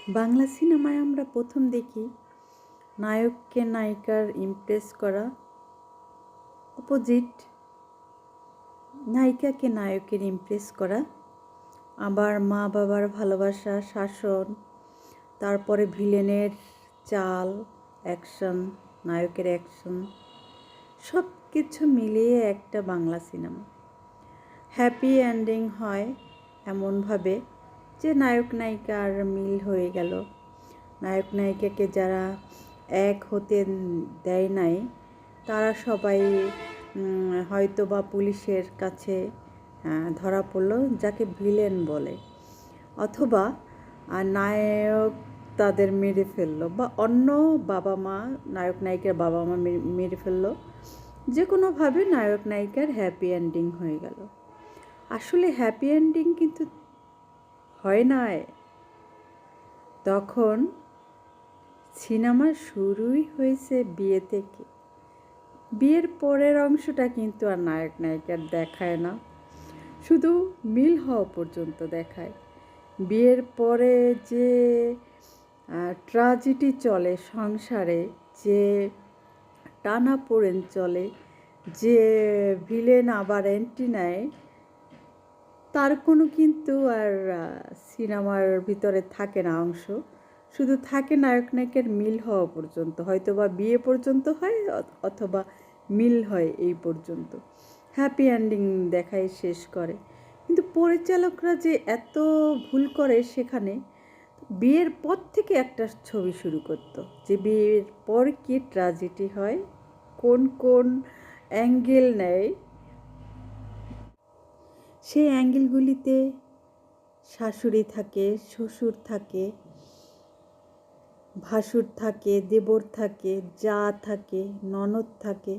বাংলা সিনেমায় আমরা প্রথম দেখি নায়ককে নায়িকার ইমপ্রেস করা, অপোজিট নায়িকাকে নায়কের ইমপ্রেস করা, আবার মা বাবার ভালোবাসা, শাসন, তারপরে ভিলেনের চাল, অ্যাকশন, নায়কের অ্যাকশন, সব কিছু মিলিয়ে একটা বাংলা সিনেমা। হ্যাপি এন্ডিং হয় এমনভাবে যে নায়ক নায়িকার মিল হয়ে গেল। নায়ক নায়িকাকে যারা এক হতে দেয় নাই তারা সবাই হয়তো বা পুলিশের কাছে ধরা পড়লো, যাকে ভিলেন বলে, অথবা নায়ক তাদের মেরে ফেললো, বা অন্য বাবা মা, নায়ক নায়িকার বাবা মা মেরে ফেললো। যে কোনোভাবে নায়ক নায়িকার হ্যাপি এন্ডিং হয়ে গেল। আসলে হ্যাপি এন্ডিং কিন্তু হয় নাই। তখন সিনেমা শুরুই হয়েছে বিয়ে থেকে। বিয়ের পরের অংশটা কিন্তু আর নায়ক নায়িকার দেখায় না, শুধু মিল হওয়া পর্যন্ত দেখায়। বিয়ের পরে যে ট্র্যাজেডি চলে সংসারে, যে টানাপোড়েন চলে, যে ভিলেন আবার এন্ট্রি নেয়, তার কোনো কিন্তু আর সিনেমার ভিতরে থাকে না অংশ। শুধু থাকে নায়ক নায়কের মিল হওয়া পর্যন্ত, হয়তো বা বিয়ে পর্যন্ত হয় অথবা মিল হয় এই পর্যন্ত, হ্যাপি এন্ডিং দেখাই শেষ করে। কিন্তু পরিচালকরা যে এত ভুল করে সেখানে, বিয়ের পর থেকে একটা ছবি শুরু করতো যে বিয়ের পর কি ট্র্যাজেডি হয়, কোন কোন অ্যাঙ্গেল নেয়, সেই অ্যাঙ্গেলগুলিতে শাশুড়ি থাকে, শ্বশুর থাকে, ভাসুর থাকে, দেবর থাকে, জা থাকে, ননদ থাকে,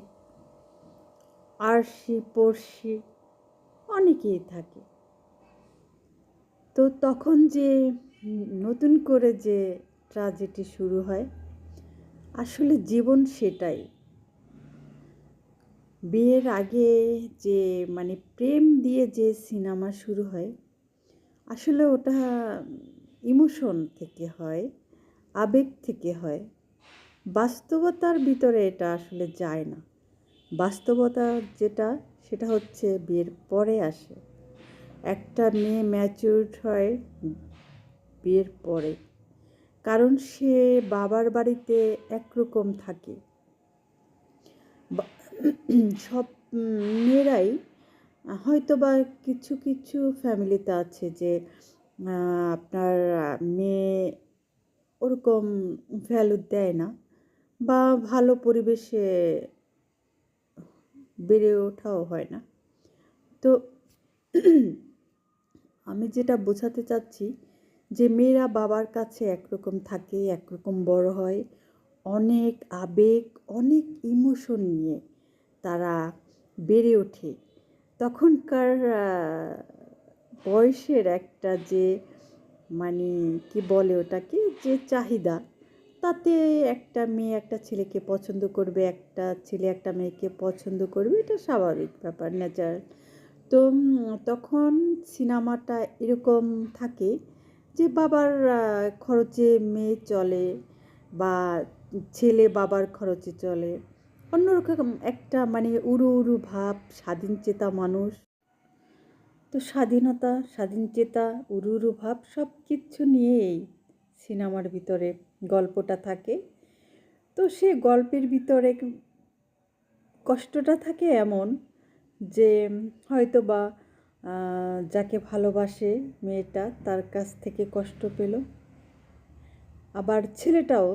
আরশি পড়শি অনেকেই থাকে। তো তখন যে নতুন করে যে ট্র্যাজেডি শুরু হয়, আসলে জীবন সেটাই। বিয়ের আগে যে প্রেম দিয়ে যে সিনেমা শুরু হয়, আসলে ওটা ইমোশন থেকে হয়, আবেগ থেকে হয়। বাস্তবতার ভিতরে এটা আসলে যায় না। বাস্তবতা যেটা, সেটা হচ্ছে বিয়ের পরে আসে। একটা মেয়ে ম্যাচিউরড হয় বিয়ের পরে, কারণ সে বাবার বাড়িতে একরকম থাকে। সব মেয়েরাই হয়তো বা কিছু কিছু ফ্যামিলিতে আছে যে আপনার মেয়ে ওরকম ভ্যালু দেয় না, বা ভালো পরিবেশে বেড়ে ওঠাও হয় না। তো আমি যেটা বোঝাতে চাচ্ছি, যে মেয়েরা বাবার কাছে একরকম থাকে, একরকম বড় হয়, অনেক আবেগ, অনেক ইমোশন নিয়ে তারা বেড়ে ওঠে। তখনকার বয়সের একটা যে কি বলে ওটাকে, যে চাহিদা, তাতে একটা মেয়ে একটা ছেলেকে পছন্দ করবে, একটা ছেলে একটা মেয়েকে পছন্দ করবে, এটা স্বাভাবিক ব্যাপার, ন্যাচারাল। তো তখন সিনেমাটা এরকম থাকে যে বাবার খরচে মেয়ে চলে, বা ছেলে বাবার খরচে চলে, অন্যরকম একটা উড়ু উড়ু ভাব, স্বাধীনচেতা মানুষ। তো স্বাধীনতা, স্বাধীনচেতা, উড়ু উড়ু ভাব সব কিছু নিয়েই সিনেমার ভিতরে গল্পটা থাকে। তো সে গল্পের ভিতরে কষ্টটা থাকে এমন যে হয়তো বা যাকে ভালোবাসে মেয়েটা তার কাছ থেকে কষ্ট পেল, আবার ছেলেটাও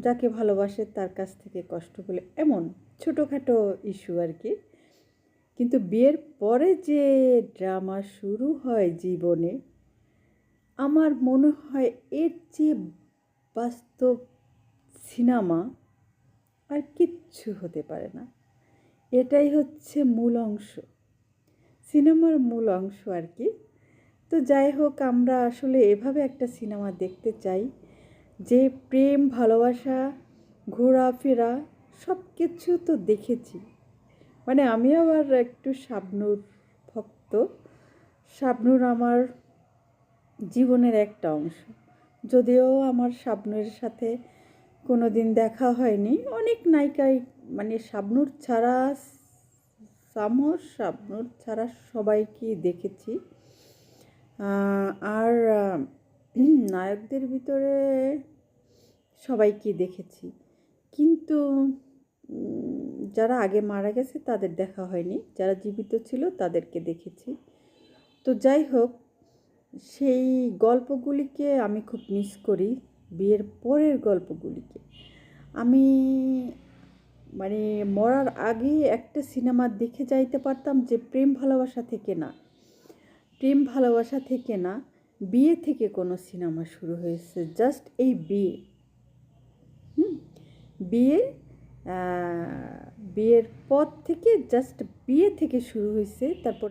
যাকে ভালোবাসে তার কাছ থেকে কষ্ট পেল, এমন ছোটোখাটো ইস্যু আর কি। কিন্তু বিয়ের পরে যে ড্রামা শুরু হয় জীবনে, আমার মনে হয় এর চেয়ে বাস্তব সিনেমা আর কিচ্ছু হতে পারে না। এটাই হচ্ছে মূল অংশ, সিনেমার মূল অংশ আর কি। তো যাই হোক, আমরা আসলে এভাবে একটা সিনেমা দেখতে চাই যে প্রেম, ভালোবাসা, ঘোরাফেরা সব কিছু তো দেখেছি। আমি আবার একটু শাবনূর ভক্ত। শাবনূর আমার জীবনের একটা অংশ। যদিও আমার শাবনূরের সাথে কোনো দিন দেখা হয়নি, অনেক নায়িকাই মানে শাবনূর ছাড়া শাবনূর ছাড়া সবাইকেই দেখেছি। আর নায়কদের ভিতরে সবাইকে দেখেছি, কিন্তু যারা আগে মারা গেছে তাদের দেখা হয়নি, যারা জীবিত ছিল তাদেরকে দেখেছি। তো যাই হোক, সেই গল্পগুলিকে আমি খুব মিস করি, বিয়ের পরের গল্পগুলিকে। আমি মানে মরার আগে একটা সিনেমা দেখে যাইতে পারতাম, যে প্রেম ভালোবাসা থেকে না, বিয়ে থেকে কোনো সিনেমা শুরু হয়েছে, জাস্ট এই বিয়ে। বিয়ে বিয়ের পর থেকে জাস্ট বিয়ে থেকে শুরু হয়েছে, তারপর